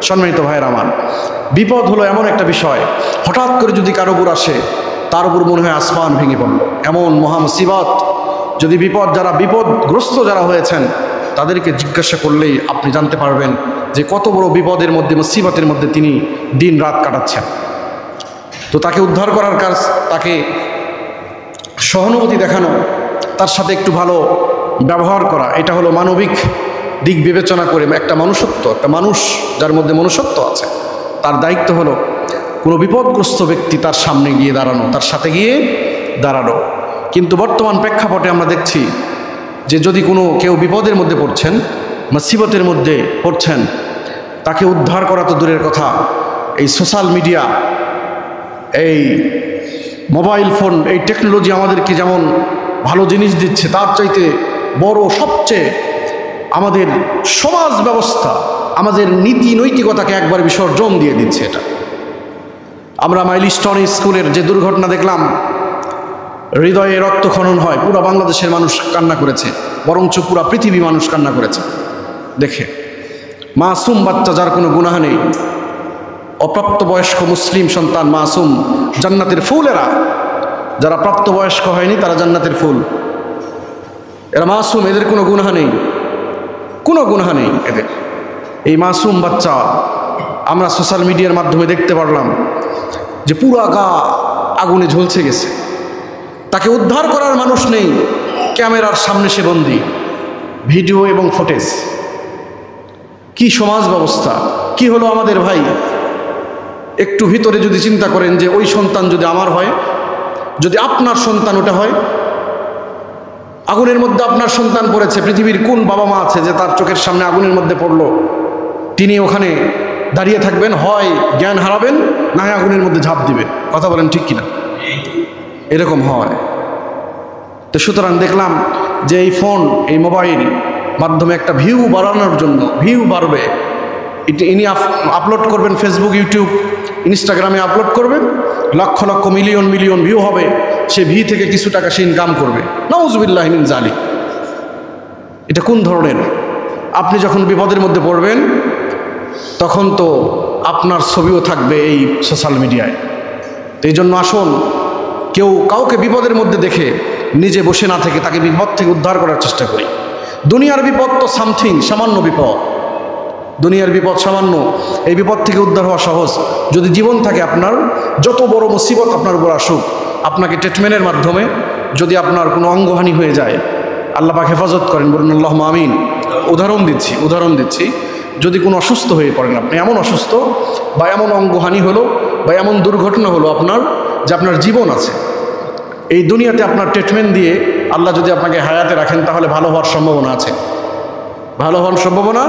সম্মানিত ভাইয়ের আমার, বিপদ হলো এমন একটা বিষয়, হঠাৎ করে যদি কারো উপর আসে তার উপর মনে হয় আসমান ভেঙে পড়লো। এমন মহা মুসিবত, যদি বিপদ, যারা বিপদগ্রস্ত যারা হয়েছেন তাদেরকে জিজ্ঞাসা করলেই আপনি জানতে পারবেন যে কত বড় বিপদের মধ্যে, মুসিবতের মধ্যে তিনি দিন রাত কাটাচ্ছেন। তো তাকে উদ্ধার করার কাজ, তাকে সহানুভূতি দেখানো, তার সাথে একটু ভালো ব্যবহার করা, এটা হলো মানবিক দিক বিবেচনা করে একটা মনুষ্যত্ব, একটা মানুষ যার মধ্যে মনুষ্যত্ব আছে, তার দায়িত্ব হলো কোনো বিপদগ্রস্ত ব্যক্তি তার সামনে গিয়ে দাঁড়ানো, তার সাথে গিয়ে দাঁড়ানো। কিন্তু বর্তমান প্রেক্ষাপটে আমরা দেখছি যে যদি কেউ বিপদের মধ্যে পড়ছেন, মুসিবতের মধ্যে পড়ছেন, তাকে উদ্ধার করা তো দূরের কথা, এই সোশ্যাল মিডিয়া, এই মোবাইল ফোন, এই টেকনোলজি আমাদেরকে যেমন ভালো জিনিস দিচ্ছে, তার চাইতে বড় সবচেয়ে আমাদের সমাজ ব্যবস্থা, আমাদের নীতি নৈতিকতাকে একবার বিসর্জন দিয়ে দিচ্ছে। এটা আমরা মাইলস্টোন স্কুলের যে দুর্ঘটনা দেখলাম, হৃদয়ে রক্তক্ষরণ হয়, পুরো বাংলাদেশের মানুষ কান্না করেছে, বরঞ্চ পুরা পৃথিবী মানুষ কান্না করেছে দেখে। মাসুম বাচ্চা, যার কোনো গুনাহ নেই, অপ্রাপ্তবয়স্ক মুসলিম সন্তান মাসুম, জান্নাতের ফুল। এরা যারা প্রাপ্তবয়স্ক হয়নি তারা জান্নাতের ফুল, এরা মাসুম, এদের কোনো গুনাহ নেই, কোনো গুনাহ নেই এদের। এই মাসুম বাচ্চা আমরা সোশ্যাল মিডিয়ার মাধ্যমে দেখতে পারলাম যে পুরা গা আগুনে ঝলসে গেছে, তাকে উদ্ধার করার মানুষ নেই, ক্যামেরার সামনে সে বন্দী, ভিডিও এবং ফুটেজ। কি সমাজ ব্যবস্থা, কি হলো আমাদের ভাই? একটু ভিতরে যদি চিন্তা করেন যে ওই সন্তান যদি আমার হয়, যদি আপনার সন্তান ওটা হয়, আগুনের মধ্যে আপনার সন্তান পড়েছে, পৃথিবীর কোন বাবা মা আছে যে তার চোখের সামনে আগুনের মধ্যে পড়লো, তিনি ওখানে দাঁড়িয়ে থাকবেন? হয় জ্ঞান হারাবেন, না হয় আগুনের মধ্যে ঝাঁপ দিবেন। কথা বলেন ঠিক কিনা? এরকম হয়। তো সুতরাং দেখলাম যে এই ফোন, এই মোবাইল মাধ্যমে একটা ভিউ বাড়ানোর জন্য, ভিউ বাড়বে, ইনি আপলোড করবেন ফেসবুক, ইউটিউব, ইনস্টাগ্রামে আপলোড করবেন, lakh lakh million million view হবে, সে ভি থেকে কিছু টাকা সে ইনকাম করবে। নাউজুবিল্লাহি মিন যালিক। এটা কোন ধরনের? আপনি যখন বিপদের মধ্যে পড়বেন তখন তো আপনার ছবিও থাকবে এই সোশ্যাল মিডিয়ায়। তো এই জন্য আসুন, কেউ কাউকে বিপদের মধ্যে দেখে নিজে বসে না থেকে তাকে বিপদ থেকে উদ্ধার করার চেষ্টা করি। দুনিয়ার বিপদ তো সামথিং, সামান্য বিপদ, দুনিয়ার বিপদ সামান্য, এই বিপদ থেকে উদ্ধার হওয়া সহজ। যদি জীবন থাকে আপনার, যত বড় মুসিবত আপনার উপর আসুক, আপনাকে ট্রিটমেন্টের মাধ্যমে যদি আপনার কোনো অঙ্গহানি হয়ে যায়, আল্লাহ পাক হেফাজত করেন, বলুন আল্লাহুম্মা আমিন। উদাহরণ দিচ্ছি, যদি কোনো অসুস্থ হয়ে পড়েন আপনি, এমন অসুস্থ বা এমন অঙ্গহানি হলো বা এমন দুর্ঘটনা হলো আপনার, যে আপনার জীবন আছে, এই দুনিয়াতে আপনার ট্রিটমেন্ট দিয়ে আল্লাহ যদি আপনাকে হায়াতে রাখেন, তাহলে ভালো হওয়ার সম্ভাবনা আছে। ভালো হওয়ার সম্ভাবনা